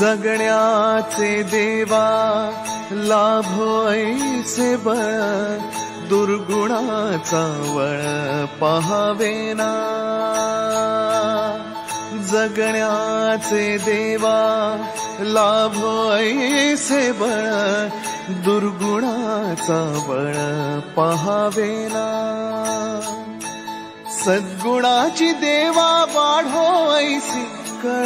जगण्याचे देवा लाभो ऐसे बळ दुर्गुणाचा वळ पहावेना जगण्याचे देवा लाभो ऐसे बळ दुर्गुणाचा बळ पहावेना सद्गुणाची देवा वाढो ऐसी कळ.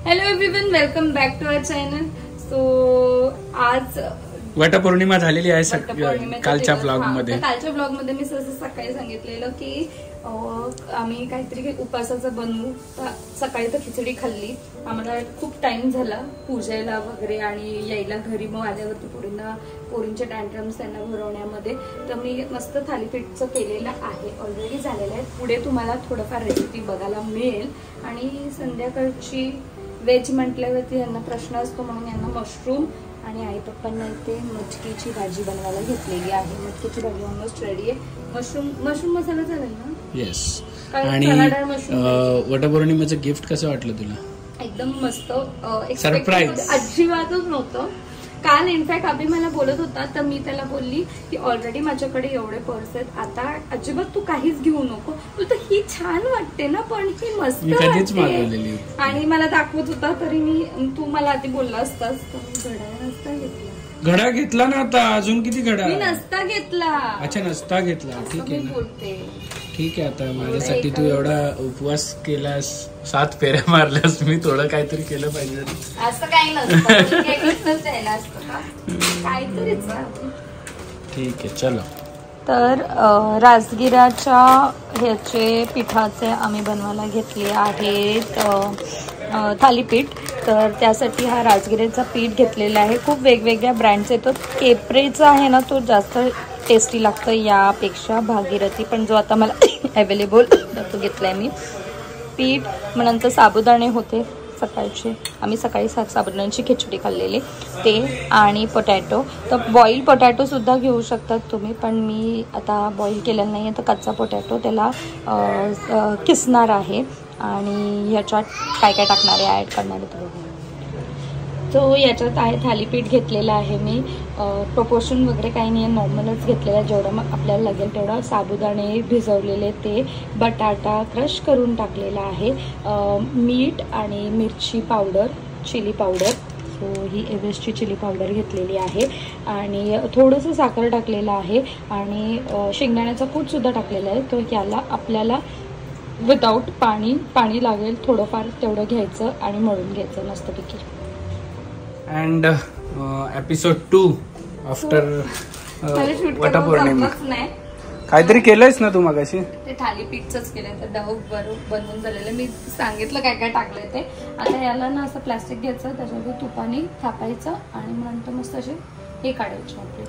Hello everyone, welcome back to our channel. So आज वटपौर्णिमा झालेली आहे कालच्या ब्लॉग मध्ये. मी सहज सकाळी सांगितलेलं की आम्ही काहीतरी उपासाचं बनवू. सकाळी तर खिचडी खाल्ली. आम्हाला खूप टाइम झाला पूजेला वगैरे आणि यायला घरी. मग आल्यावरती पोरींचे टँट्रम्स त्यांना भरवण्यामध्ये तर मी मस्त थालीपीठचं केलेलं आहे, ऑलरेडी झालेलं आहे. पुढे तुम्हाला थोडंफार रेसिपी बघायला मिळेल. आणि संध्याकाळची व्हेज म्हटल्यावरती यांना प्रश्न असतो म्हणून यांना मशरूम आणि आई पप्पांना इथे मटकीची भाजी बनवायला घेतलेली आहे. मटकीची भाजी ऑलमोस्ट रेडी आहे. मशरूम मसाला चालेल ना? येस. आणि वटपौर्णिमेचं गिफ्ट कसं वाटलं तुला? एकदम मस्त. सरप्राईज अजिबातच नव्हतं. काल इनफॅक्ट अभि मला बोलत होता तर मी त्याला बोलली की ऑलरेडी माझ्याकडे एवढे पर्स आहेत, आता अजिबात तू काहीच घेऊ नको. तर ही छान वाटते ना, पण ही मस्त वाटते. आणि मला दाखवत होता तरी तू मला आधी बोलला असतास तर मी घड्याळ नसता घेतला. घडा घेतला ना आता? अजून किती घडा? मी नसता घेतला. अच्छा, नसता घेतला. ठीक आहे, बोलते ठीक आहे. आता माझ्यासाठी तू एवढा उपवास केलास, 7 फेऱ्या मारल्यास, मी थोडं काहीतरी केलं पाहिजे. असं काही नसतं. ठीक आहे, चलो. तर राजगिराच्या ह्याचे पिठाचे आम्ही बनवायला घेतले आहेत थालीपीठ. तर त्यासाठी हा राजगिऱ्याचा पीठ घेतलेला आहे. खूप वेगवेगळ्या ब्रँडचा येतो. केपरेचा आहे ना, तो जास्त टेस्टी लागतं यापेक्षा भागीरथी, पण जो आता मला अवेलेबल तो घेतलाय मी पीठ. मग नंतर साबुदाणे होते सकाळचे. आम्ही सकाळी साबुदाण्याची खिचडी खाल्लेली ते, आणि पोटॅटो. तर बॉईल पोटॅटो सुद्धा घेऊ शकतात तुम्ही, पण मी आता बॉईल केलेलं नाही आहे तर कच्चा पोटॅटो त्याला किसणार आहे आणि ह्याच्यात काय काय टाकणार आहे, ॲड करणार आहे तुम्ही. तो याच्यात आहे थालीपीठ घेतलेलं आहे मी. प्रोपोर्शन वगैरे काही नाही आहे, नॉर्मलच घेतलेलं आहे. जेवढं मग आपल्याला लागेल तेवढं. साबुदाणे भिजवलेले ते, बटाटा क्रश करून टाकलेला आहे, मीठ आणि मिरची पावडर, चिली पावडर. सो ही एव्हरेस्टची चिली पावडर घेतलेली आहे आणि थोडंसं साखर टाकलेलं आहे आणि शेंगदाण्याचा कूटसुद्धा टाकलेला आहे. तो याला आपल्याला विदाऊट पाणी लागेल थोडंफार तेवढं घ्यायचं आणि मळून घ्यायचं मस्तपैकी. And episode 2 after Vatpurnima. काहीतरी केलंयस ना तू मगाशी? ते थालीपीठच केलंय. तर डव बनवून झालेलं. मी सांगितलं काय काय टाकलंय ते. आता याला ना असं प्लास्टिक घ्यायचं, त्याच्यावर तुपाने थापायचं आणि मग नंतर मस्त असे हे काढायचे आपले.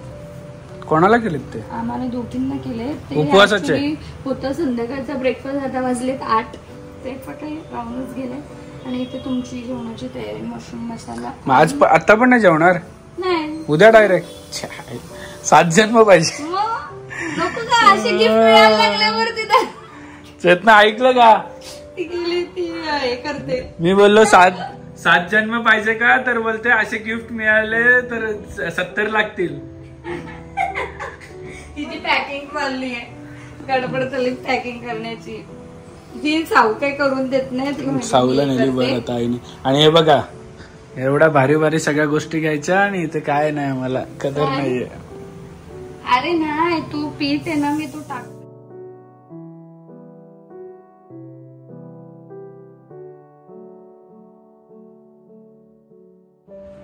कोणाला केलेत ते? आम्हाला 2-3 केले. ते होतं संध्याकाळचा ब्रेकफास्ट. आता वाजलेत 8. ते पटे राहूनच गेले. आणि इथे तुमची जेवणाची तयारी. मशरूम मसाला. आज आता पण नाही जेवणार? नाही, उद्या डायरेक्ट. 7 जन्म पाहिजे. नको का असे गिफ्ट मिळायला लागल्यावरती चेतना ऐकलं का? ती हे करते. मी बोललो 7 जन्म पाहिजे का, तर बोलते असे गिफ्ट मिळाले तर 70 लागतील. तिची पॅकिंग चालली आहे, गडबड चालली पॅकिंग करण्याची. जी साऊ काही करून देत नाही, साऊला नेली बरं आईने. आणि हे बघा, एवढ्या भारी भारी सगळ्या गोष्टी घ्यायच्या आणि इथे काय नाही, मला कदर नाहीये. अरे नाही, तू पीठ आहे ना, मी तू टाक.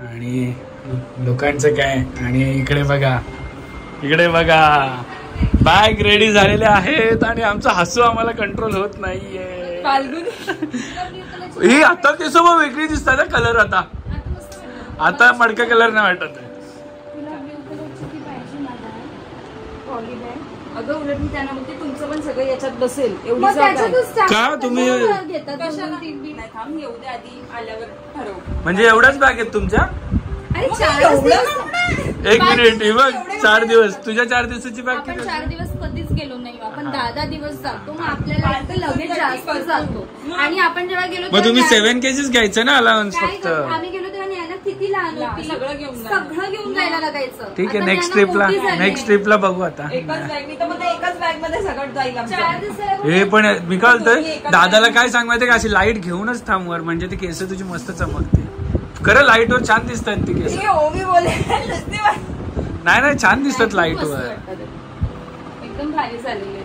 आणि लोकांचं काय. आणि इकडे बघा बॅग रेडी झालेले आहेत आणि आमचा हसू आम्हाला कंट्रोल होत नाहीये. ही आता केस वेगळी दिसतात ना कलर. आता मडका कलर नाही वाटत आहे. अगं उलट मी त्यांना म्हणते तुमचं पण सगळं याच्यात बसेल एवढी का तुम्ही घेतात. येऊ दे आधी आल्यावर ठरवू. म्हणजे एवढ्याच बॅग आहेत तुमच्या? अरे एक मिनिट, हे बघ 4 दिवस तुझ्या 4 दिवसाची बॅग आपण 4 दिवस कधीच गेलो नाही, आपण 10 दिवस जातो, मग आपल्याला लगेच जास्त जातो. आणि आपण जेव्हा गेलो मग तुम्ही 7 केजीस घ्यायचं ना अलाउन्स काय फक्त. आम्ही गेलो तेव्हा न्यायला किती लहान होती, सगळं घेऊन जायला लागायचं. ठीक आहे, नेक्स्ट ट्रिपला बघू आता. एकाच बॅग मध्ये सगळं जाईल. 4 दिवसाला हे पण मी काय बोलतोय, दादाला काय सांग माहितीये का, अशी लाईट घेऊनच थांब वर, म्हणजे ती केस तुझी मस्त चमकते. खरं लाईट वर छान दिसतात ती केस. नाही छान दिसतात लाईट वर. एकदम भारी झालेले.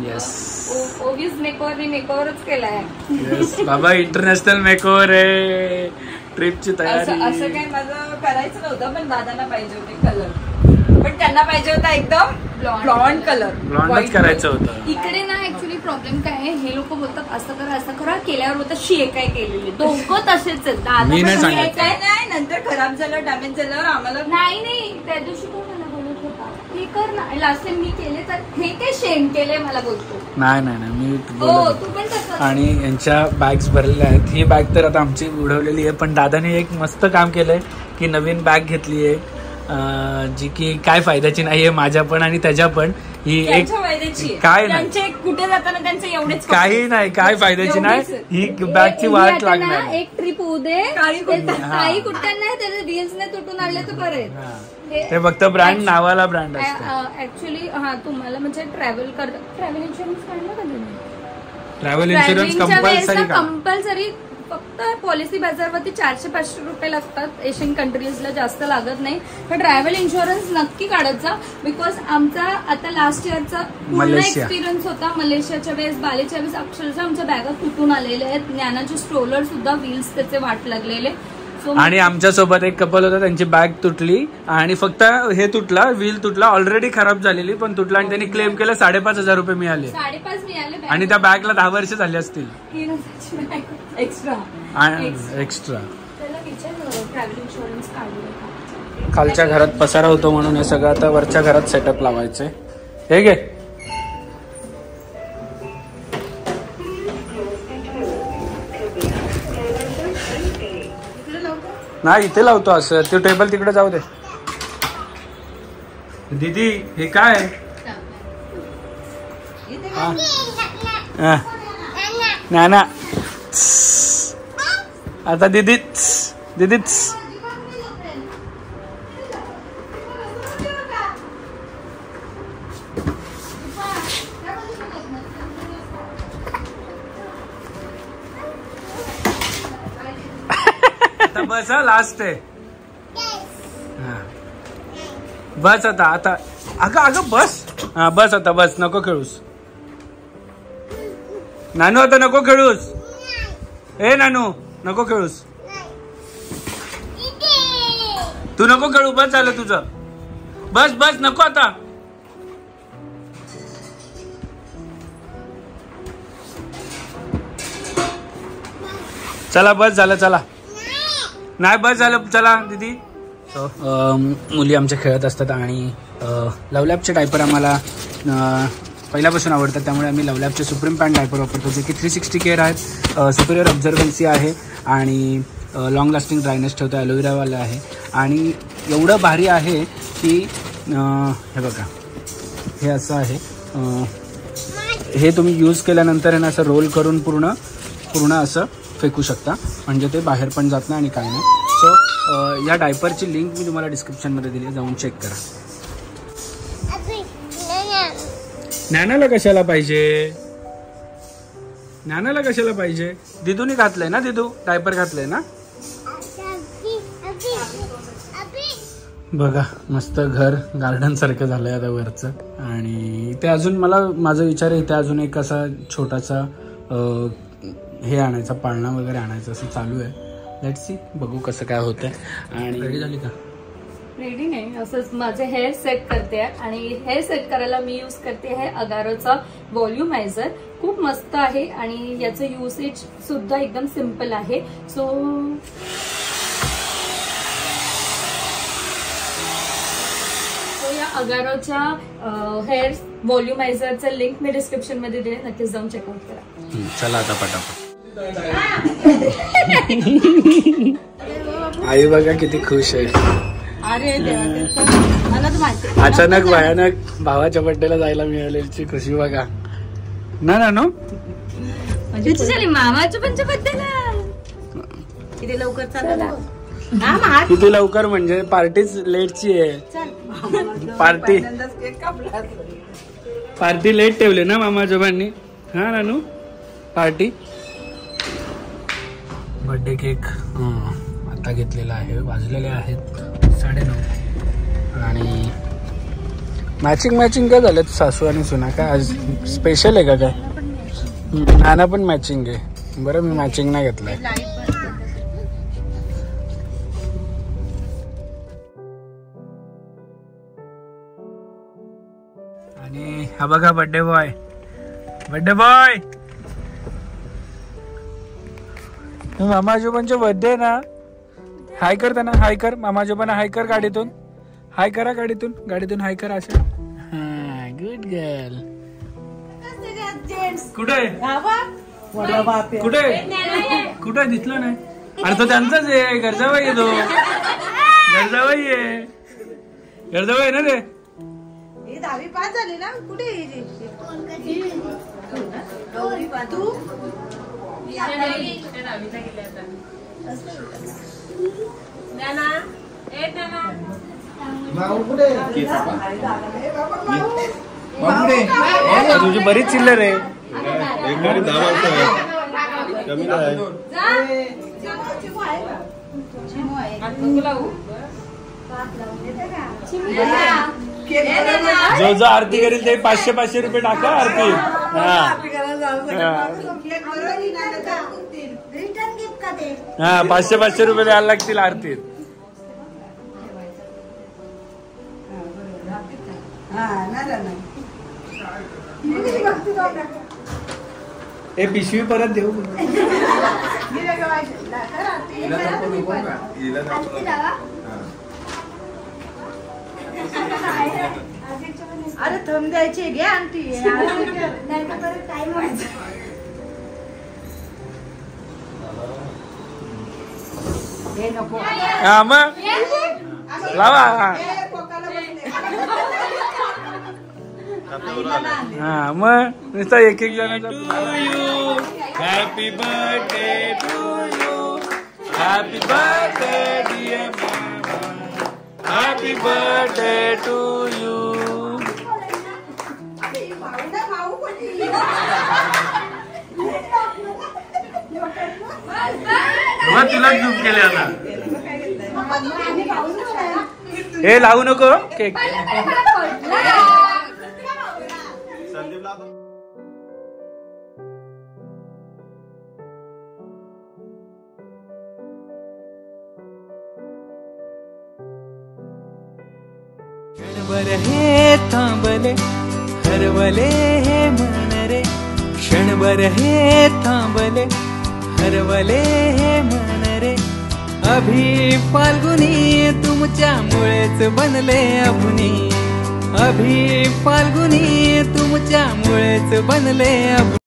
येस ओव्हियस मेकओव्हरच केलाय. येस बाबा, इंटरनॅशनल मेकओव्हर आहे. ट्रिपची तयारी. असं काही माझं करायचं नव्हतं, पण दादांना पाहिजे होते कलर, पण त्यांना पाहिजे होता एकदम ब्लॉन्ड कलर. ब्लॉन्डच करायचं होतं. इकडे ना ऍक्च्युली प्रॉब्लेम काय आहे, हे लोक बोलतात असं करा केल्यावर होतं शी काय केलेली. दोघं तसेच आहेत. मी नाही सांगितलं. नाही, नंतर खराब झालं, डॅमेज झालं आम्हाला. नाही त्या दिवशी कोण मला बोलत होता हे कर ना, लास्ट टाइम मी केले तर हे काय शेम केले मला बोलतो. नाही मी हो तू पण तसं. आणि यांच्या बॅग्स भरलेल्या आहेत. ही बॅग तर आता आमची उडवलेली आहे, पण दादाने एक मस्त काम केलंय की नवीन बॅग घेतली आहे, जी की काय फायद्याची नाहीये माझ्या पण आणि त्याच्या पण. ही एक काय नाही, कुठे जाताना त्यांचे एवढेच काही नाही, काय फायद्याची नाही. ही बॅगची वाट लागणार. एक ट्रिप होऊ दे, काही कुठं नाही त्याचे व्हील्स नाही तुटून आणले तर बरे. ते फक्त ब्रँड नावाला ब्रँड असतं. ऍक्च्युली तुम्हाला म्हणजे ट्रॅव्हल इन्शुरन्स काढला का तुम्ही? Travel insurance compulsory. फक्त पॉलिसी बाजारवरती 400-500 रुपये लागतात. एशियन कंट्रीजला जास्त लागत नाही. पण ट्रॅव्हल इन्शुरन्स नक्की काढत जा, बिकॉज आमचा आता लास्ट इयरचा पूर्ण एक्सपिरियन्स होता. मलेशियाच्या वेळेस, बालीच्या वेळेस अक्षरशः आमच्या बॅगा तुटून आलेल्या आहेत. ज्ञानाचे स्ट्रोलर सुद्धा व्हील्स त्याचे वाट लागलेले. आणि आमच्या सोबत एक कपल होता, त्यांची बॅग तुटली आणि फक्त हे तुटला, व्हील तुटला, ऑलरेडी खराब झालेली पण तुटला आणि त्यांनी क्लेम केलं. 5,500 रुपये मिळाले. 5,500 मिळाले. आणि त्या बॅगला 10 वर्ष झाली असतील एक्स्ट्रा. खालच्या घरात पसारा होतो म्हणून हे सगळं आता वरच्या घरात सेटअप लावायचंय. हे घे. नाही इथे लावतो असं, ते टेबल तिकडे जाऊ दे. दीदी हे काय ना आता दीदीच बस. लास्ट आहे. बस आता अगं बस. हा बस आता बस, नको खेळूस नानू, आता नको खेळूस. ए नानू नको खेळूस, तू नको खेळू. बस झालं तुझं. बस नको आता. चला बस झालं, चला. नाही बस झालं, चला दीदी. मुली आमच्या खेळत असतात आणि लवलॅबचे डायपर आम्हाला पहिल्यापासून आवडतात, त्यामुळे आम्ही लवलॅबचे सुप्रीम पॅन्ट डायपर वापरतो, जे की 360 केअर आहेत. सुपिरियर ऑब्झर्वन्सी आहे आणि लॉंग लास्टिंग ड्रायनेस ठेवतो. ॲलोवेरावाला आहे आणि एवढं भारी आहे की हे बघा, हे असं आहे. हे तुम्ही यूज केल्यानंतर आहे ना, असं रोल करून पूर्ण असं फेकू शकता, म्हणजे ते बाहेर पण जात नाही आणि काय नाही. सो या डायपरची लिंक मी तुम्हाला डिस्क्रिप्शनमध्ये दिली, जाऊन चेक करा. ज्ञानाला कशाला पाहिजे? दिदूने घातलंय ना, दिदू डायपर घातलंय ना. बघा मस्त घर गार्डन सारखं झालंय आता वरचं. आणि इथे अजून माझा विचार आहे, इथे अजून एक असा छोटासा हे आणायचा, पाळणा वगैरे आणायचा असं चालू आहे. लेट्स सी, बघू कसं काय होतंय. आणि रेडी झाली का? रेडी नाही, असंच माझे हेअर सेट करते आणि हेअर सेट करायला मी यूज करते आहे अगारोचा व्हॉल्युमायझर. खूप मस्त आहे आणि याचं युसेज सुद्धा एकदम सिम्पल आहे. सो या अगारोच्या हेअर व्हॉल्युमायझरचं लिंक मी डिस्क्रिप्शन मध्ये दिले, नक्कीच जाऊन चेकआउट करा. चला आता पटापट. आई बघा किती खुश आहे. अचानक भयानक भावाच्या बर्थडेला जायला मिळालेली खुशी बघा ना नानू. मामाच्या पण बर्थडेला किती लवकर चालला. किती लवकर म्हणजे पार्टीच लेटची आहे. पार्टी लेट ठेवली ना मामा आजोबांनी. हा नानू पार्टी बर्थडे केक आता घेतलेला आहे. वाजलेले आहेत 9:30 आणि मॅचिंग काय झालं सासू आणि सुना काय आज स्पेशल आहे का काय. नाना पण मॅचिंग आहे. बरं मी मॅचिंग नाही घेतलंय. आणि हा बघा बर्थडे बॉय मामा आजोबांच्या बर्थडे ना. हाय कर त्यांना, हाय कर मामा आजोबांना, हाय कर गाडीतून, हाय करा गाडीतून हाय करा असं. हा गुड गर्ल. कुठे दिसलं नाही. अरे तो त्यांचाच आहे. गरजाबाई आहे तो. गरजाबाई आहे ना रे. 10वी पास झाली ना. कुठे तू तुझी बरीच चिल्लर आहे. जो आरती करेल ते 500 रुपये टाका आरती. हा 500 रुपये द्यायला लागतील आरतीत. हे पिशवी परत देऊ. अरे थंब द्यायचे घे आंटी. टाइम व्हायचा. हे नको. हा मग लावा. हा मग नुसतं एक जणांचा. Happy birthday to you. Happy birthday dear मामा. Happy birthday to you. तुला झूम केले आता. हे लावू नको केक. क्षणभर हे थांबले हरवले हे मन रे. क्षणभर हे थांबले हरवले हे मन रे. अभी फाल्गुनी तुमच्यामुळेच बनले अपुनी. अभी फाल्गुनी तुमच्यामुळेच बनले अपुनी.